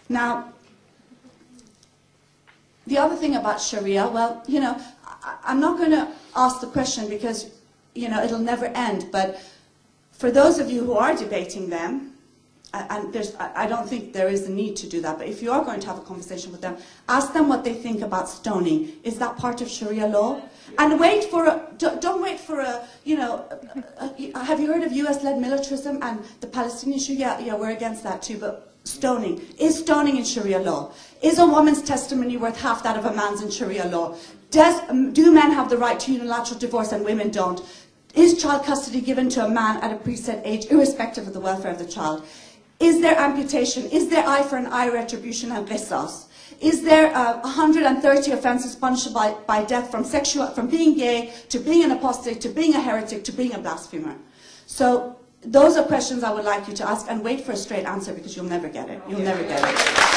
Now, the other thing about Sharia, well, you know, I'm not going to ask the question because, you know, it'll never end, but for those of you who are debating them, and I don't think there is a need to do that, but if you are going to have a conversation with them, ask them what they think about stoning. Is that part of Sharia law? And wait for a, don't wait for a, you know, have you heard of US-led militarism and the Palestinian issue? Yeah, we're against that too, but stoning. Is stoning in Sharia law? Is a woman's testimony worth half that of a man's in Sharia law? Do men have the right to unilateral divorce and women don't? Is child custody given to a man at a preset age, irrespective of the welfare of the child? Is there amputation? Is there eye for an eye retribution and qisas? Is there 130 offences punishable by death from being gay to being an apostate to being a heretic to being a blasphemer? So those are questions I would like you to ask, and wait for a straight answer because you'll never get it. You'll never get it.